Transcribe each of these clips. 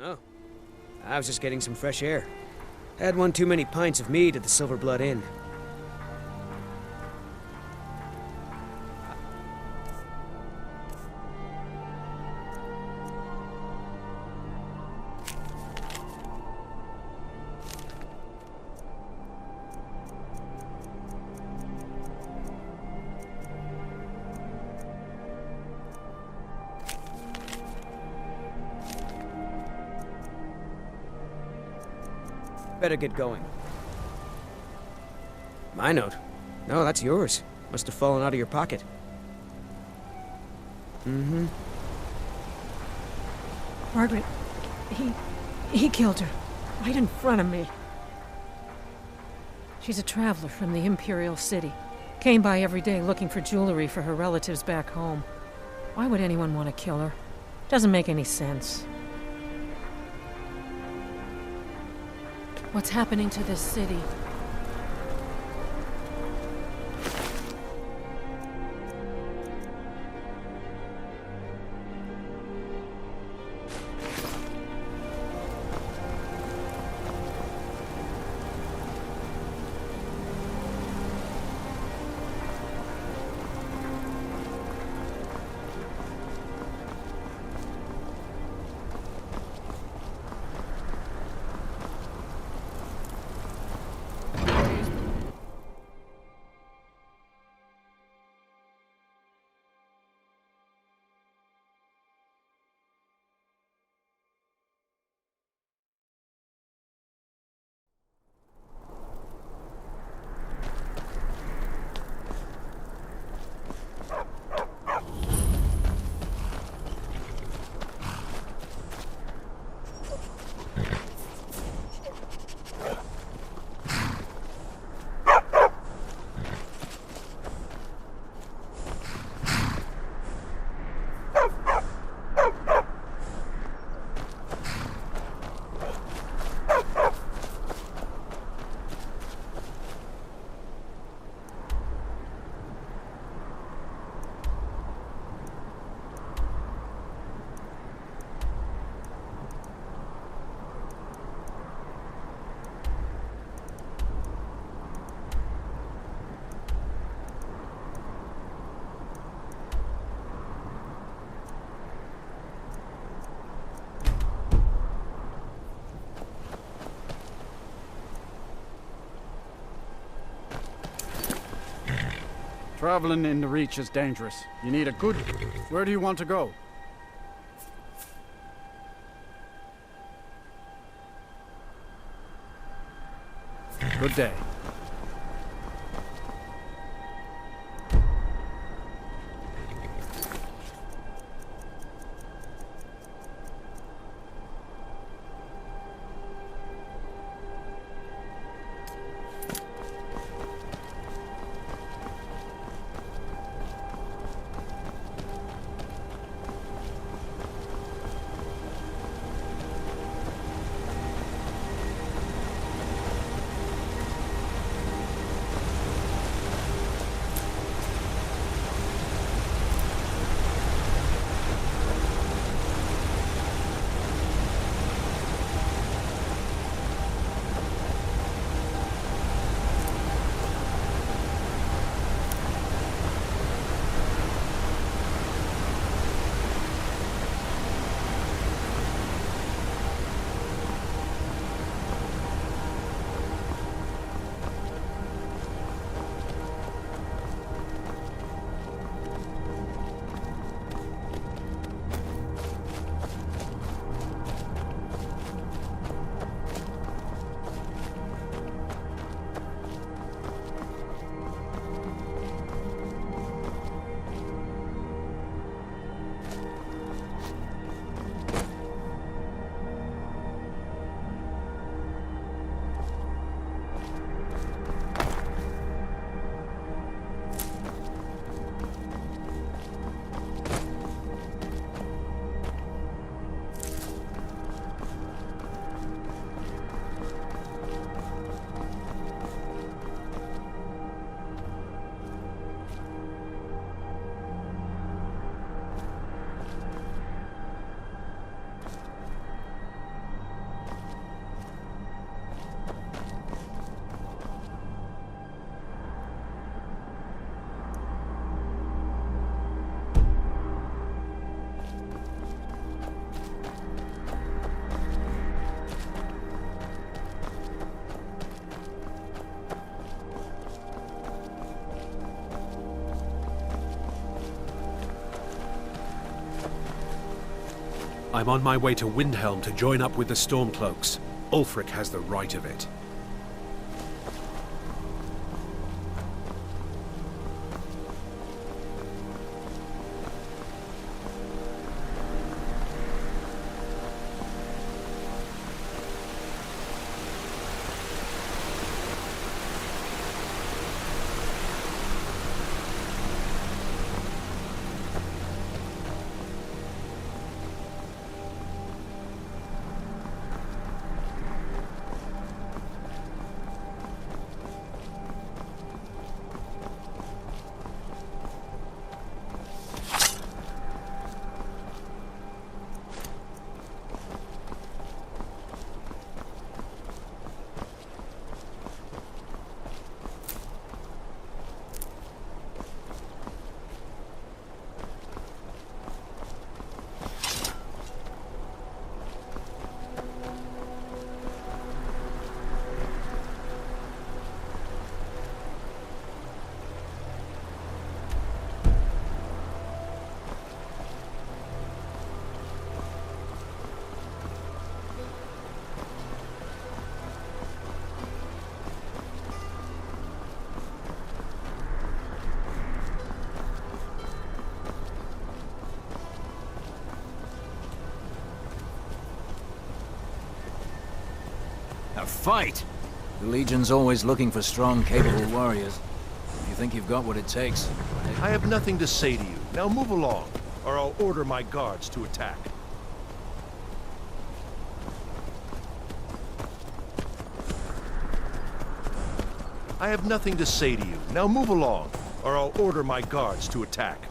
Oh, I was just getting some fresh air. Had one too many pints of mead at the Silver Blood Inn. Better get going. My note? No, that's yours. Must have fallen out of your pocket. Mm-hmm. Margaret, he killed her. Right in front of me. She's a traveler from the Imperial City. Came by every day looking for jewelry for her relatives back home. Why would anyone want to kill her? Doesn't make any sense. What's happening to this city? Traveling in the Reach is dangerous. You need a good... Where do you want to go? Good day. I'm on my way to Windhelm to join up with the Stormcloaks. Ulfric has the right of it. A fight? The Legion's always looking for strong, capable warriors. If you think you've got what it takes... I have nothing to say to you. Now move along, or I'll order my guards to attack. I have nothing to say to you. Now move along, or I'll order my guards to attack.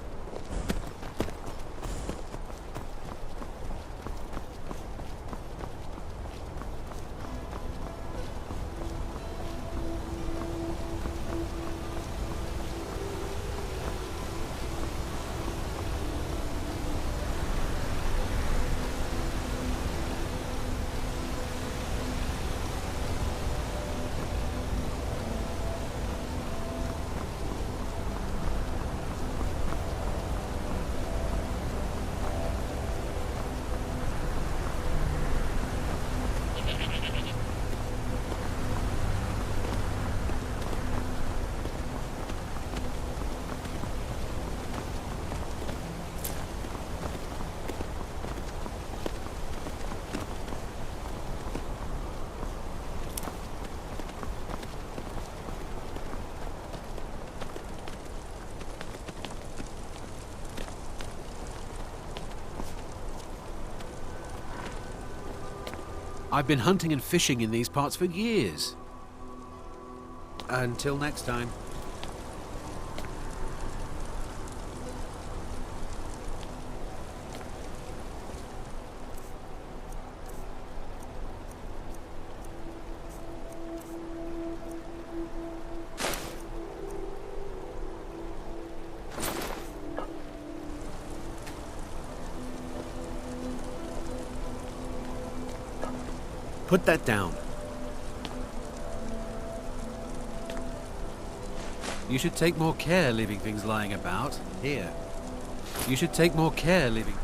I've been hunting and fishing in these parts for years. Until next time. Put that down. You should take more care leaving things lying about. Here. You should take more care leaving...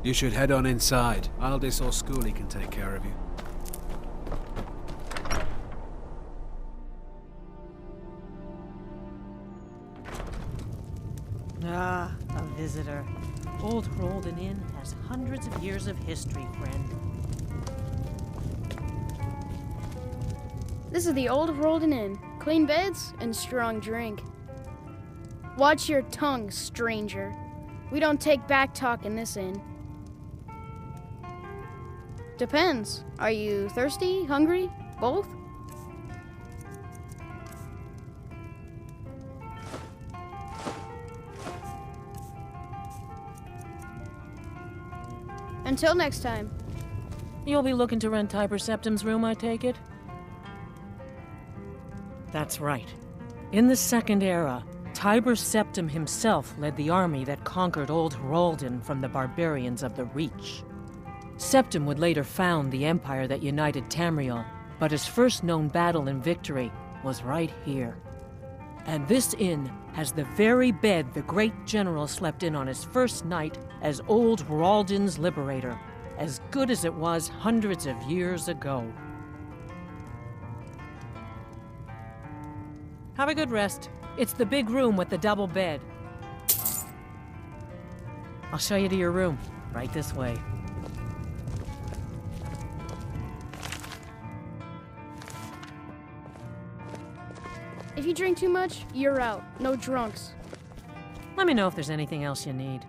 You should head on inside. Aldis or Skuli can take care of you. Ah, a visitor. Old Rolden Inn has hundreds of years of history, friend. This is the Old Rolden Inn. Clean beds and strong drink. Watch your tongue, stranger. We don't take back talk in this inn. Depends. Are you thirsty, hungry, both? Until next time. You'll be looking to rent Tiber Septim's room, I take it? That's right. In the Second Era, Tiber Septim himself led the army that conquered Old Rolden from the barbarians of the Reach. Septim would later found the empire that united Tamriel, but his first known battle and victory was right here. And this inn has the very bed the great general slept in on his first night as Old Rolden's liberator, as good as it was hundreds of years ago. Have a good rest. It's the big room with the double bed. I'll show you to your room, right this way. If you drink too much, you're out. No drunks. Let me know if there's anything else you need.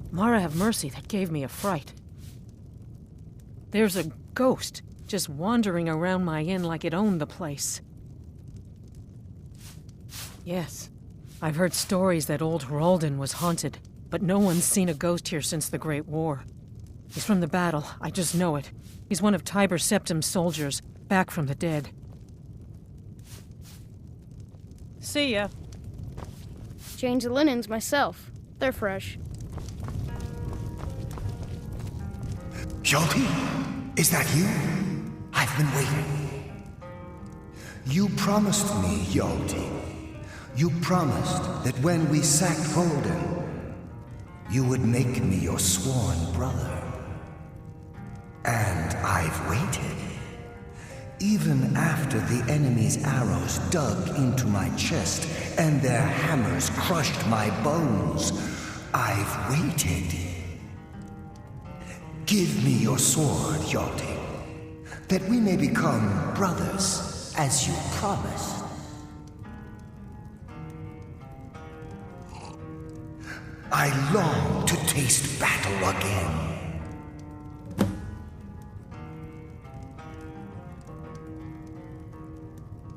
Mara have mercy, that gave me a fright. There's a ghost just wandering around my inn like it owned the place. Yes, I've heard stories that Old Rolden was haunted, but no one's seen a ghost here since the Great War. He's from the battle, I just know it. He's one of Tiber Septim's soldiers, back from the dead. See ya. Change the linens myself. They're fresh. Jolty, is that you? I've been waiting. You promised me, Jolty. You promised that when we sacked Rolden, you would make me your sworn brother. And I've waited. Even after the enemy's arrows dug into my chest and their hammers crushed my bones, I've waited. Give me your sword, Jolty, that we may become brothers, as you promised. I long to taste battle again.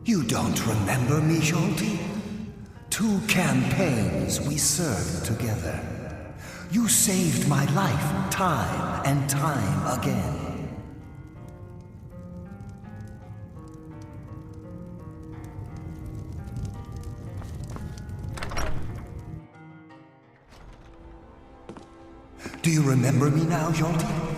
You don't remember me, Jolty? 2 campaigns we served together. You saved my life time and time again. Do you remember me now, Jolty?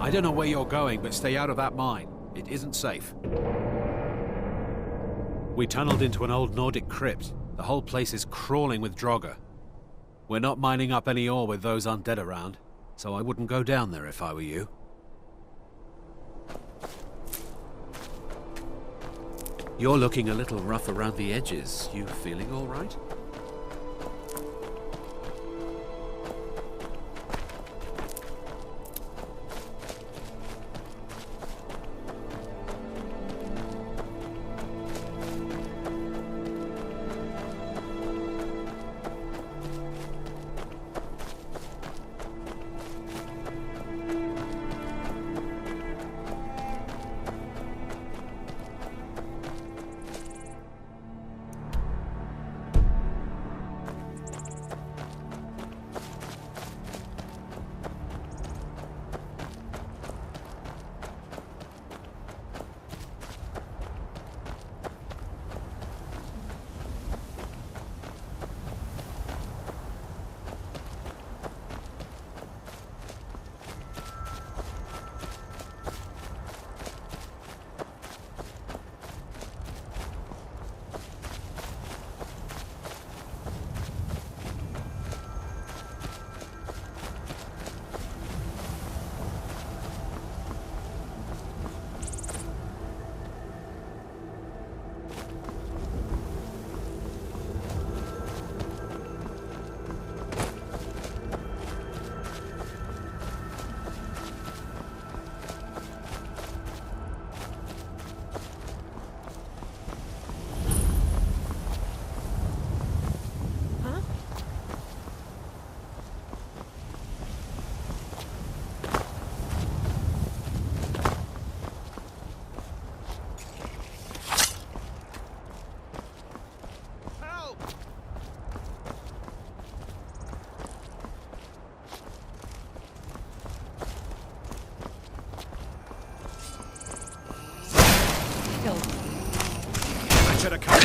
I don't know where you're going, but stay out of that mine. It isn't safe. We tunneled into an old Nordic crypt. The whole place is crawling with Draugr. We're not mining up any ore with those undead around, so I wouldn't go down there if I were you. You're looking a little rough around the edges. You feeling all right? Should have come.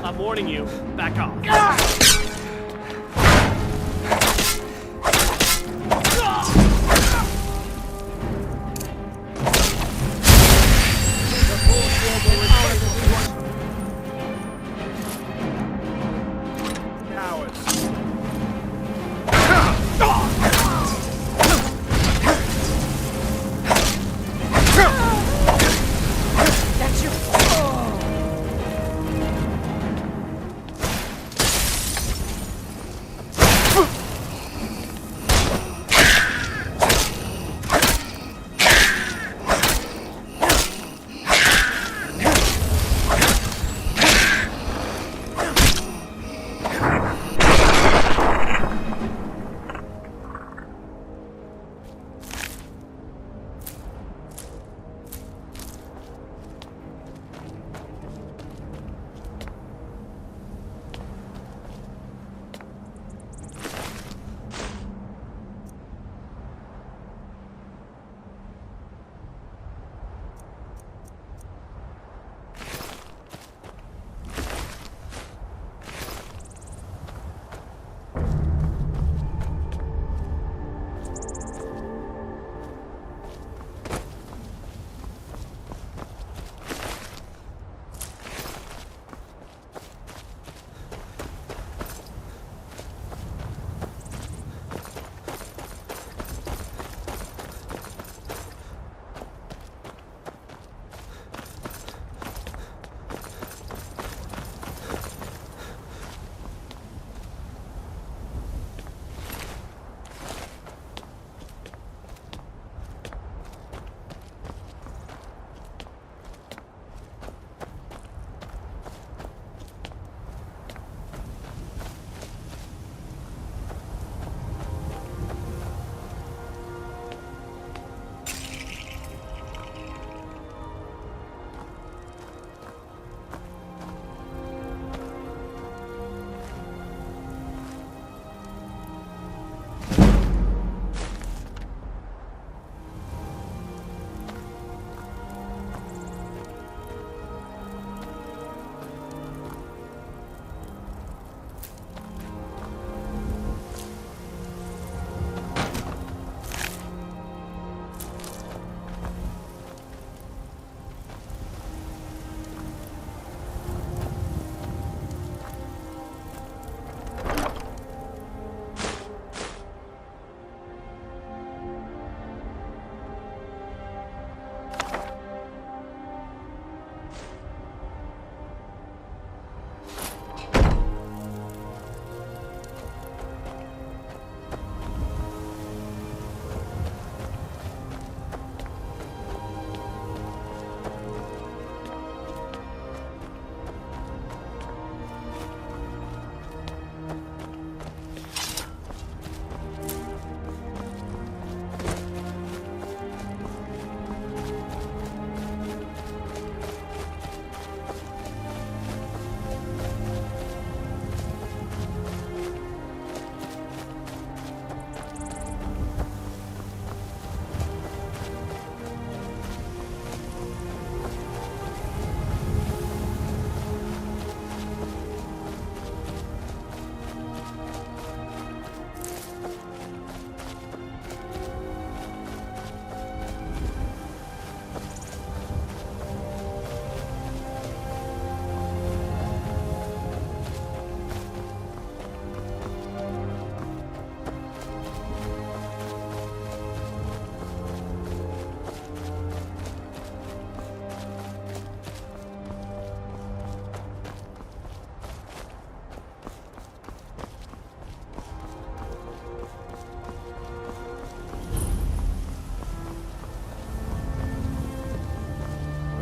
I'm warning you. Back off.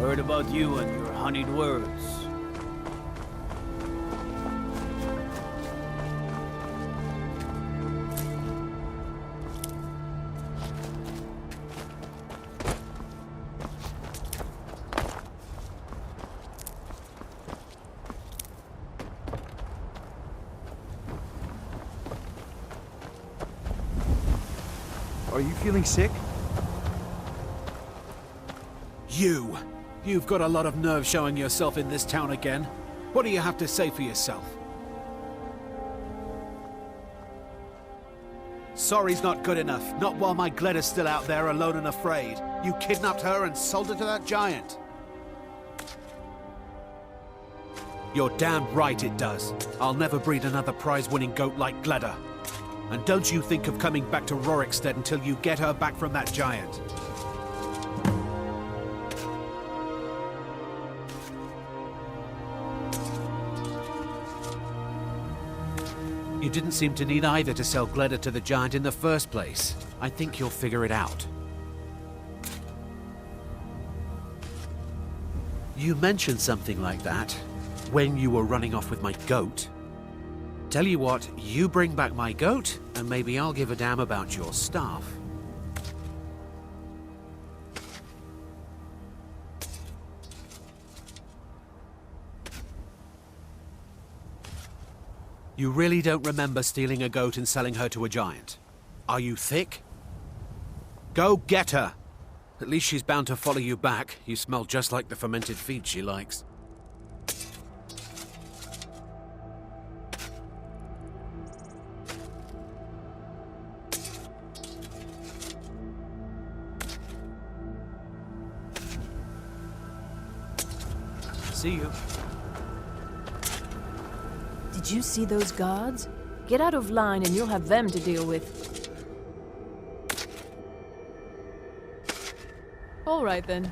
Heard about you and your honeyed words. Are you feeling sick? You've got a lot of nerve showing yourself in this town again. What do you have to say for yourself? Sorry's not good enough. Not while my Gleda's still out there alone and afraid. You kidnapped her and sold her to that giant. You're damn right it does. I'll never breed another prize-winning goat like Gleda. And don't you think of coming back to Rorikstead until you get her back from that giant. You didn't seem to need either to sell Gleda to the giant in the first place. I think you'll figure it out. You mentioned something like that when you were running off with my goat. Tell you what, you bring back my goat, and maybe I'll give a damn about your staff. You really don't remember stealing a goat and selling her to a giant? Are you thick? Go get her! At least she's bound to follow you back. You smell just like the fermented feed she likes. See you. Did you see those guards? Get out of line and you'll have them to deal with. All right then.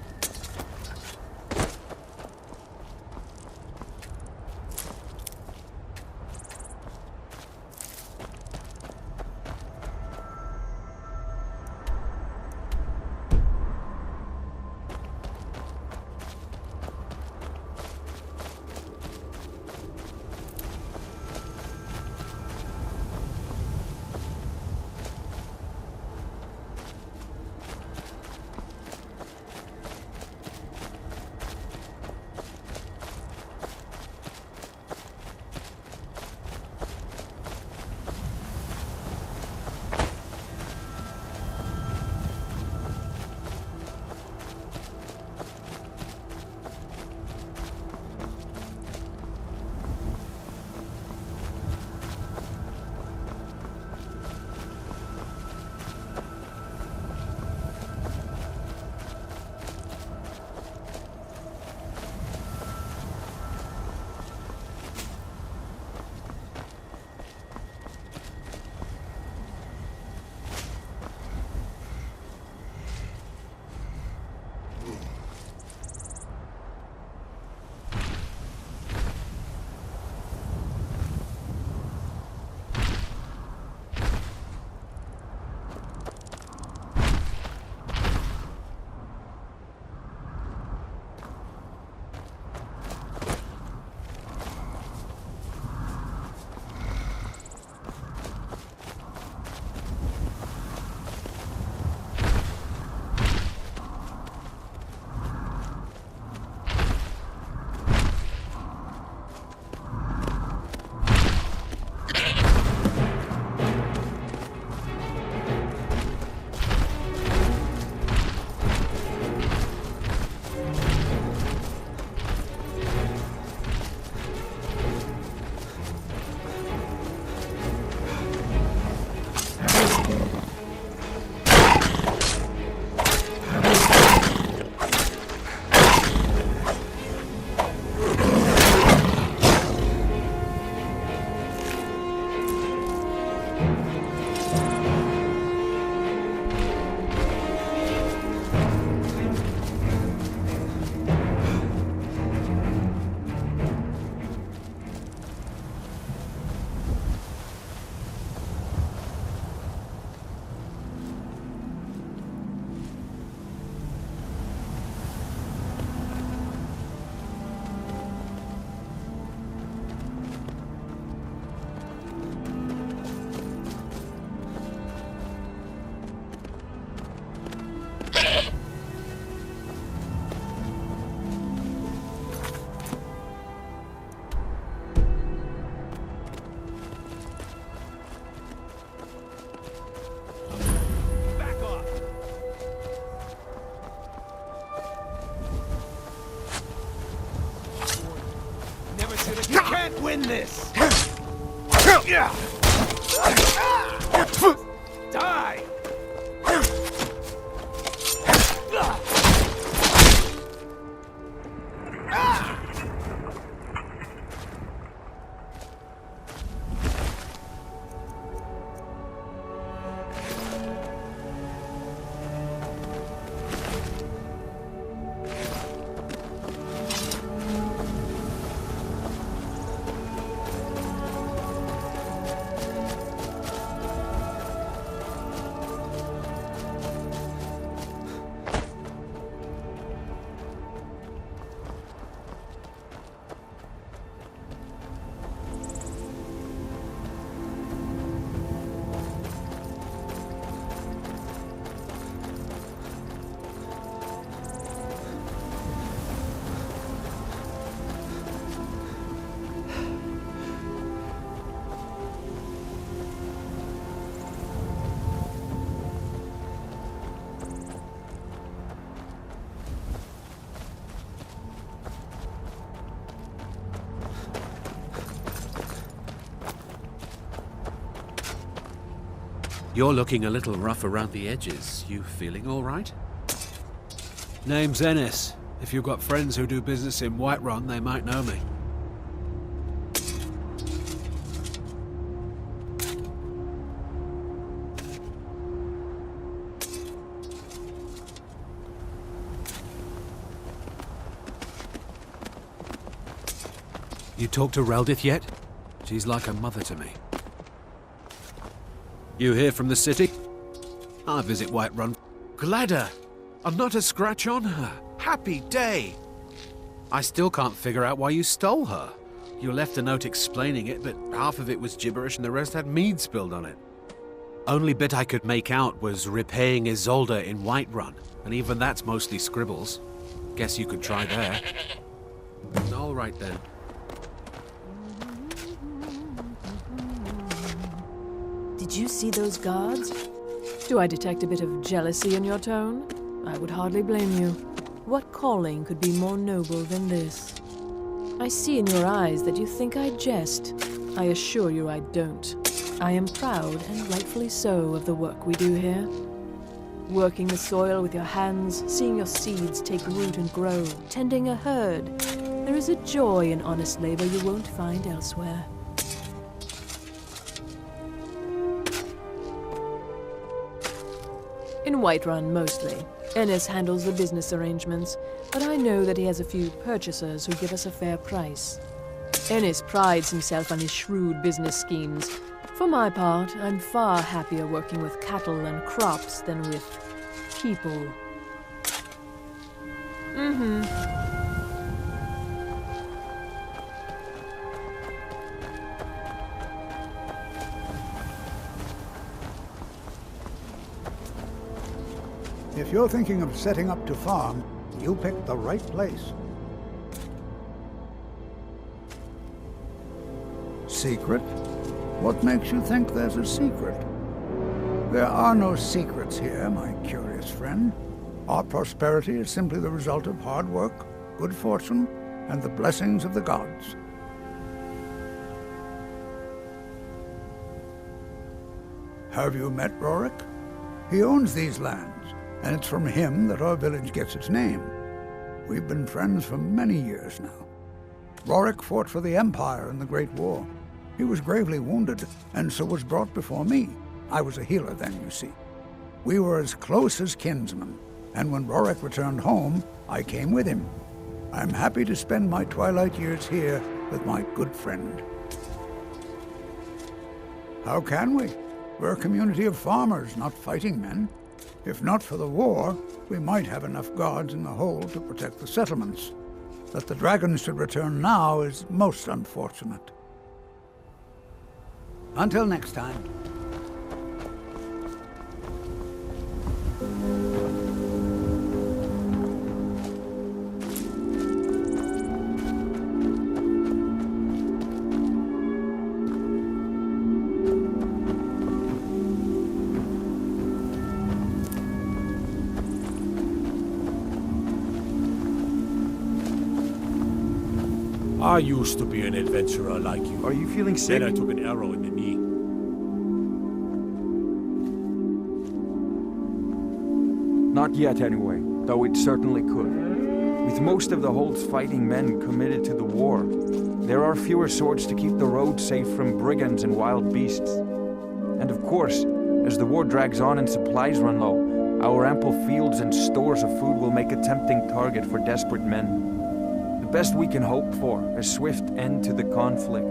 win this! Die! You're looking a little rough around the edges. You feeling all right? Name's Ennis. If you've got friends who do business in Whiterun, they might know me. You talked to Reldith yet? She's like a mother to me. You here from the city? I visit Whiterun. Gladder! I'm not a scratch on her. Happy day! I still can't figure out why you stole her. You left a note explaining it, but half of it was gibberish and the rest had mead spilled on it. Only bit I could make out was repaying Isolde in Whiterun, and even that's mostly scribbles. Guess you could try there. All right then. Did you see those guards? Do I detect a bit of jealousy in your tone? I would hardly blame you. What calling could be more noble than this? I see in your eyes that you think I jest. I assure you I don't. I am proud, and rightfully so, of the work we do here. Working the soil with your hands, seeing your seeds take root and grow, tending a herd. There is a joy in honest labor you won't find elsewhere. In Whiterun, mostly. Ennis handles the business arrangements, but I know that he has a few purchasers who give us a fair price. Ennis prides himself on his shrewd business schemes. For my part, I'm far happier working with cattle and crops than with people. If you're thinking of setting up to farm, you picked the right place. Secret? What makes you think there's a secret? There are no secrets here, my curious friend. Our prosperity is simply the result of hard work, good fortune, and the blessings of the gods. Have you met Rorik? He owns these lands, and it's from him that our village gets its name. We've been friends for many years now. Rorik fought for the Empire in the Great War. He was gravely wounded, and so was brought before me. I was a healer then, you see. We were as close as kinsmen, and when Rorik returned home, I came with him. I'm happy to spend my twilight years here with my good friend. How can we? We're a community of farmers, not fighting men. If not for the war, we might have enough guards in the hold to protect the settlements. That the dragons should return now is most unfortunate. Until next time. I used to be an adventurer like you. Are you feeling sick? Then I took an arrow in the knee. Not yet, anyway, though it certainly could. With most of the Hold's fighting men committed to the war, there are fewer swords to keep the road safe from brigands and wild beasts. And of course, as the war drags on and supplies run low, our ample fields and stores of food will make a tempting target for desperate men. The best we can hope for is a swift end to the conflict.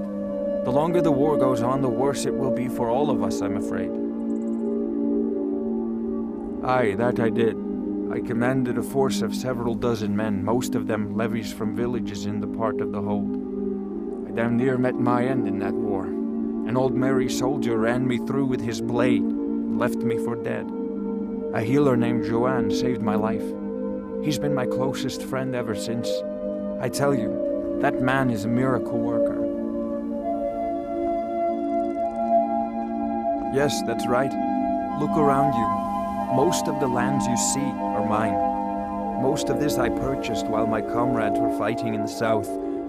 The longer the war goes on, the worse it will be for all of us, I'm afraid. Aye, that I did. I commanded a force of several dozen men, most of them levies from villages in the part of the Hold. I damn near met my end in that war. An old merry soldier ran me through with his blade, and left me for dead. A healer named Joanne saved my life. He's been my closest friend ever since. I tell you, that man is a miracle worker. Yes, that's right. Look around you. Most of the lands you see are mine. Most of this I purchased while my comrades were fighting in the south,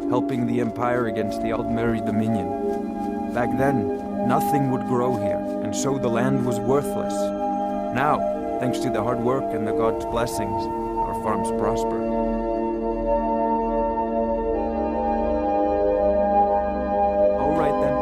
helping the Empire against the Aldmeri Dominion. Back then, nothing would grow here, and so the land was worthless. Now, thanks to the hard work and the gods' blessings, our farms prosper. All right then.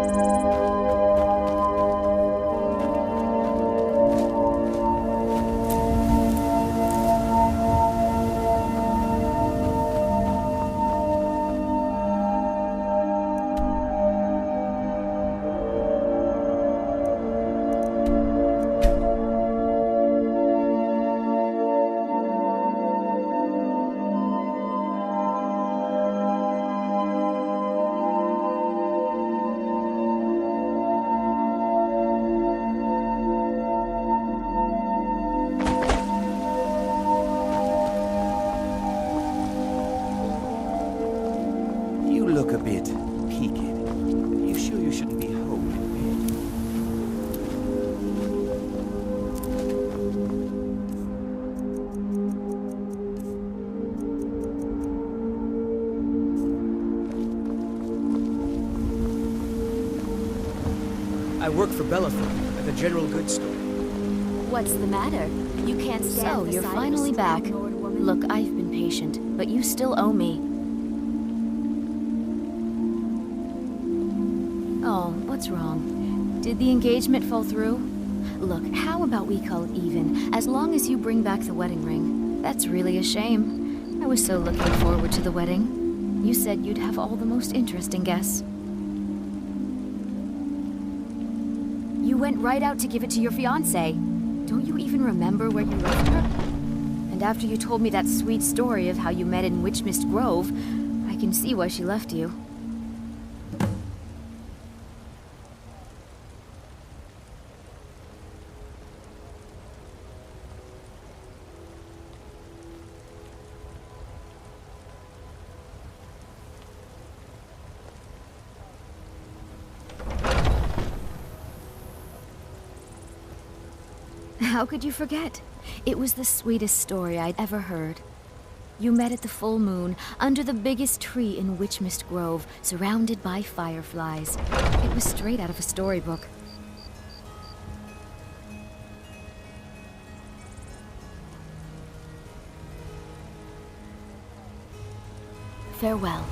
Look a bit peaked. You sure you shouldn't be holding me? I work for Bellefonte at the general goods store. What's the matter? You can't stand. So you're finally back. Look, I've been patient, but you still owe me. Oh, what's wrong? Did the engagement fall through? Look, how about we call it even, as long as you bring back the wedding ring? That's really a shame. I was so looking forward to the wedding. You said you'd have all the most interesting guests. You went right out to give it to your fiancé. Don't you even remember where you left her? And after you told me that sweet story of how you met in Witchmist Grove, I can see why she left you. How could you forget? It was the sweetest story I'd ever heard. You met at the full moon, under the biggest tree in Witchmist Grove, surrounded by fireflies. It was straight out of a storybook. Farewell.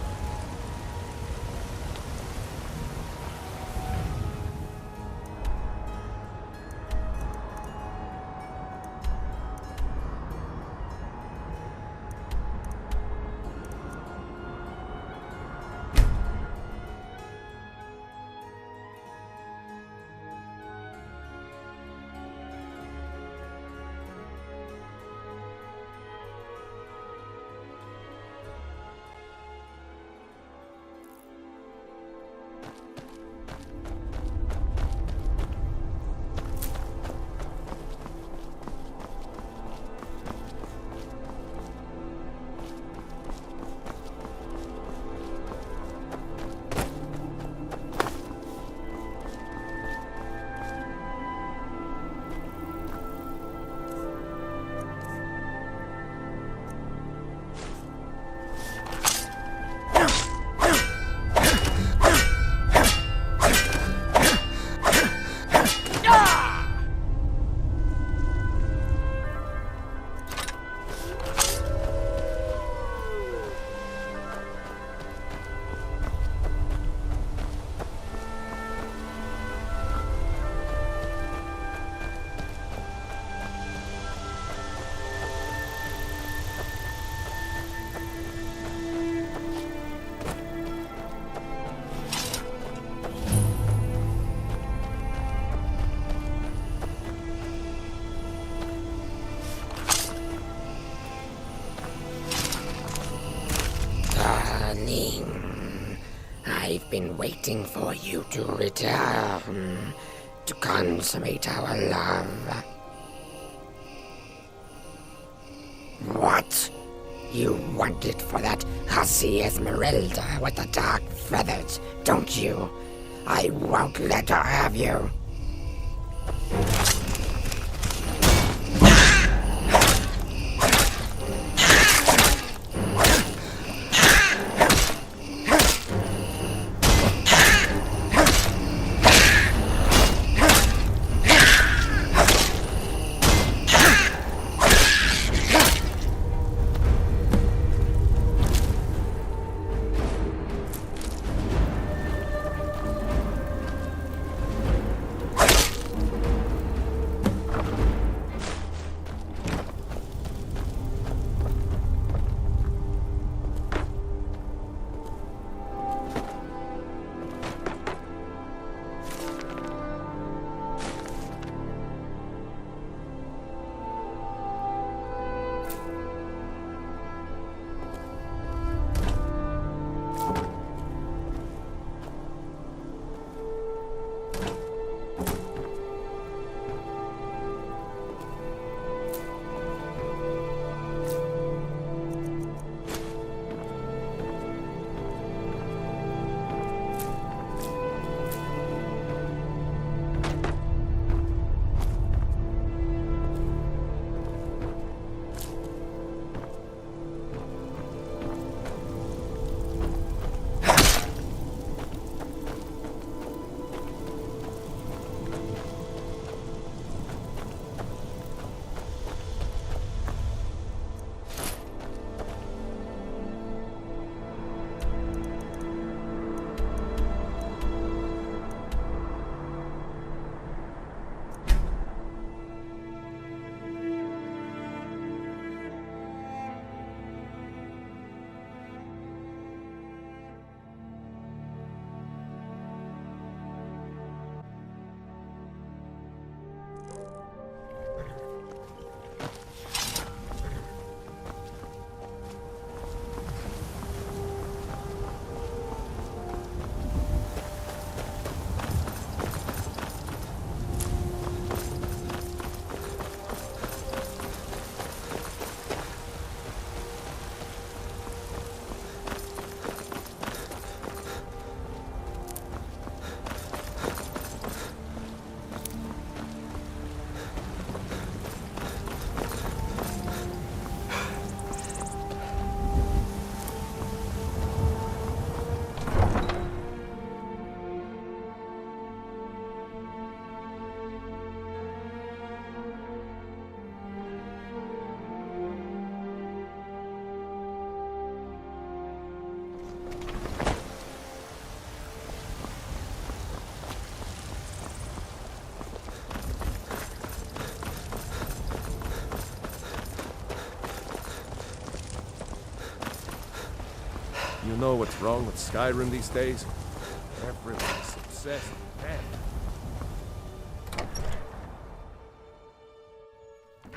darling. I've been waiting for you to return, to consummate our love. What? You want it for that hussy Esmeralda with the dark feathers, don't you? I won't let her have you. You know what's wrong with Skyrim these days? Everyone's obsessed with death.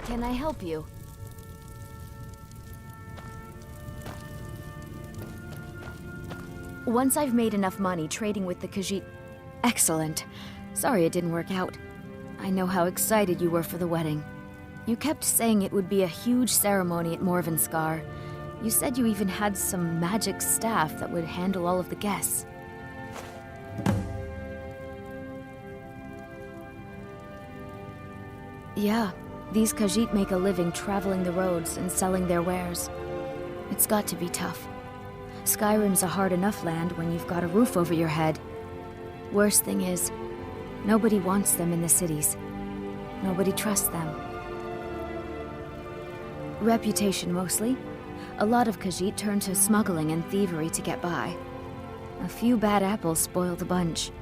Can I help you? Once I've made enough money trading with the Khajiit... Excellent. Sorry it didn't work out. I know how excited you were for the wedding. You kept saying it would be a huge ceremony at Morvenskar. You said you even had some magic staff that would handle all of the guests. Yeah, these Khajiit make a living traveling the roads and selling their wares. It's got to be tough. Skyrim's a hard enough land when you've got a roof over your head. Worst thing is, nobody wants them in the cities. Nobody trusts them. Reputation mostly. A lot of Khajiit turn to smuggling and thievery to get by. A few bad apples spoil the bunch.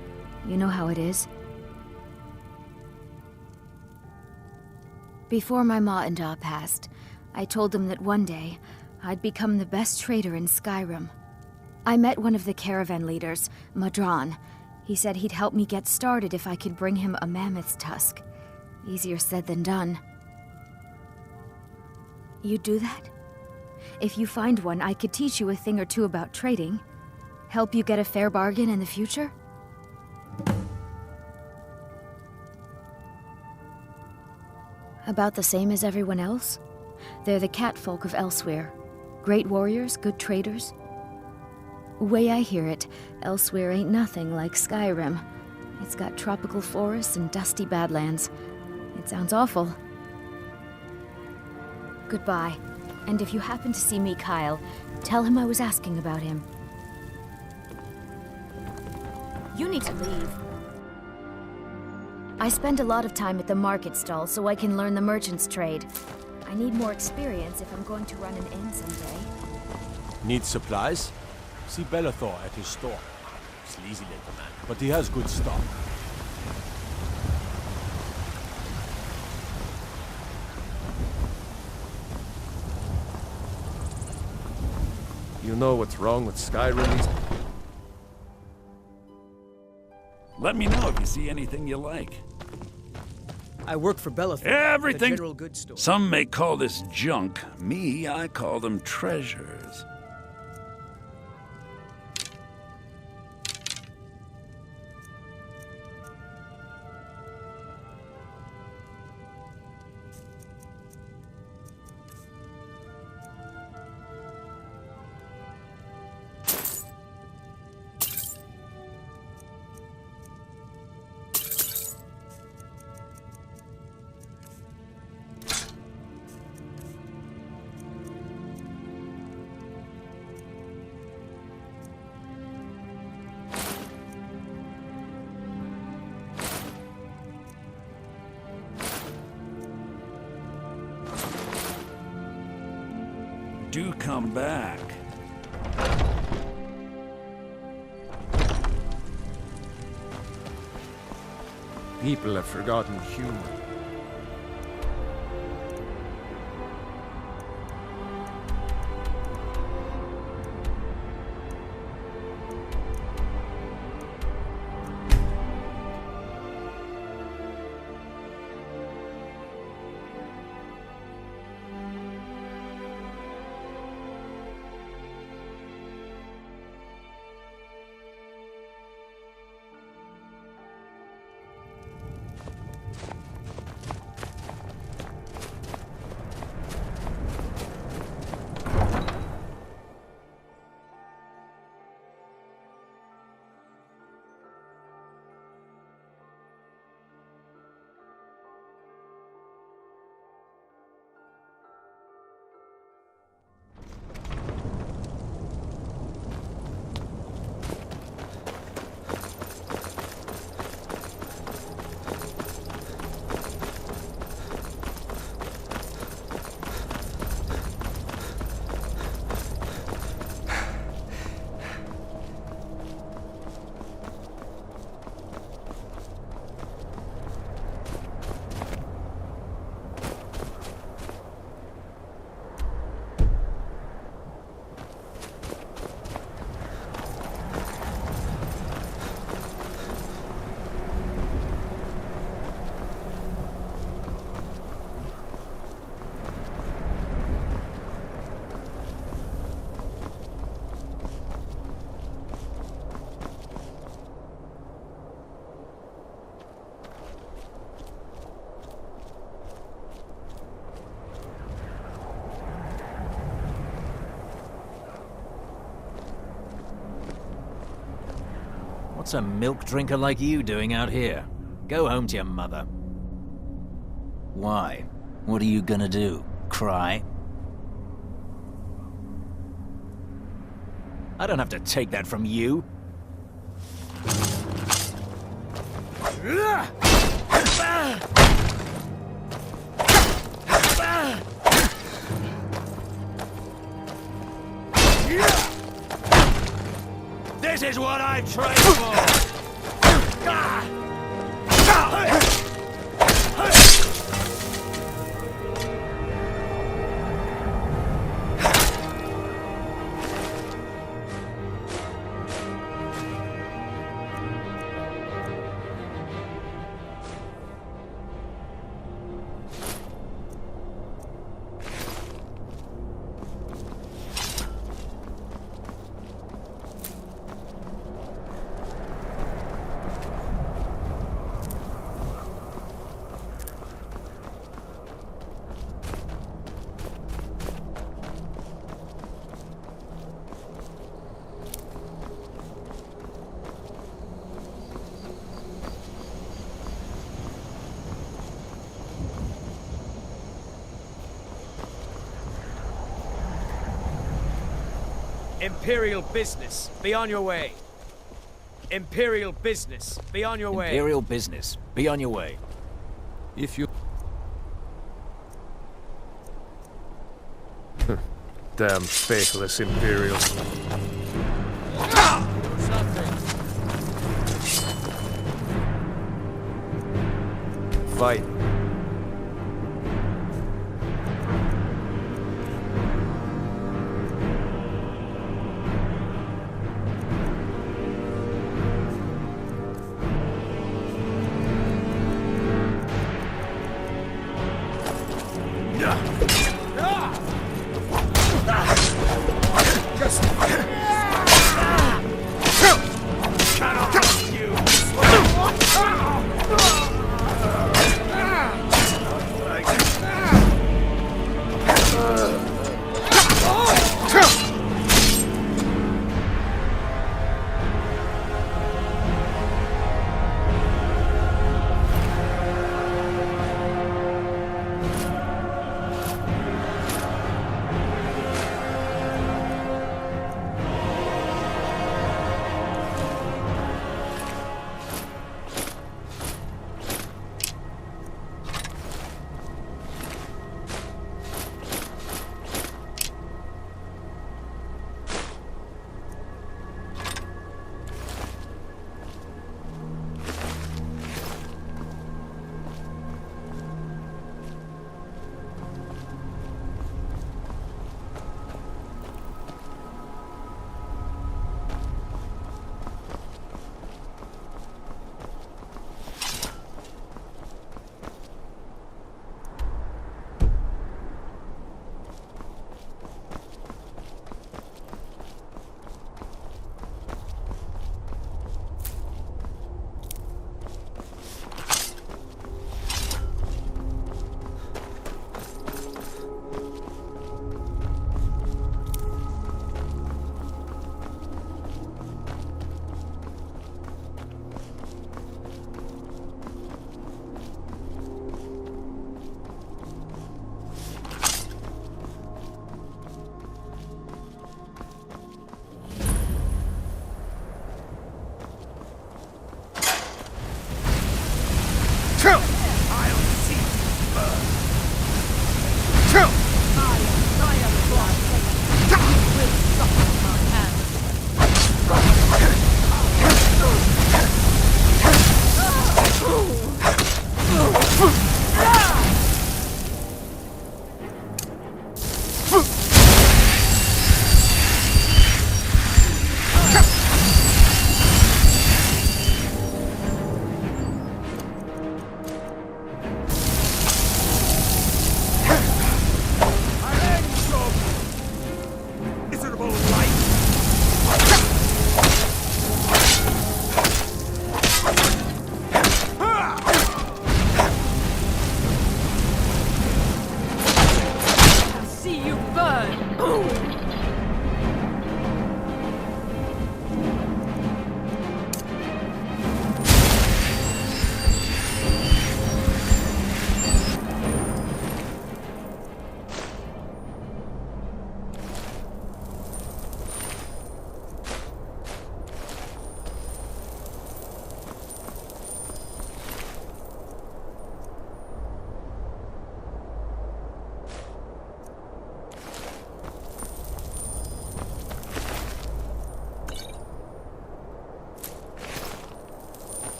You know how it is. Before my ma and Da passed, I told them that one day, I'd become the best trader in Skyrim. I met one of the caravan leaders, Madran. He said he'd help me get started if I could bring him a mammoth's tusk. Easier said than done. You'd do that? If you find one, I could teach you a thing or two about trading. Help you get a fair bargain in the future? About the same as everyone else? They're the catfolk of Elsewhere. Great warriors, good traders. Way I hear it, Elsewhere ain't nothing like Skyrim. It's got tropical forests and dusty badlands. It sounds awful. Goodbye. And if you happen to see me, Kyle, tell him I was asking about him. You need to leave. I spend a lot of time at the market stall so I can learn the merchant's trade. I need more experience if I'm going to run an inn someday. Need supplies? See Bellathor at his store. Sleazy little man, but he has good stock. You know what's wrong with Skyrim these... Let me know if you see anything you like. I work for Bellathor, Everything. the general goods store. Some may call this junk. Me, I call them treasures. Do come back. People have forgotten humor. What's a milk drinker like you doing out here? Go home to your mother. Why? What are you gonna do? Cry? I don't have to take that from you. This is what I trained for! Imperial business. Be on your way. Imperial business. Be on your way. Imperial business. Be on your way. If you... Damn faithless Imperials. Fight.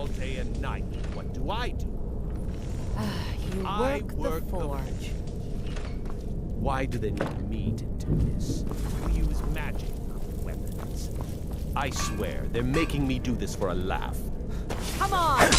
all day and night. What do? You I work work the forge. Why do they need me to do this? We use magic, not weapons. I swear, they're making me do this for a laugh. Come on!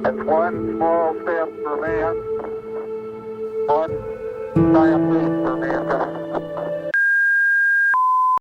It's one small step for man, one giant leap for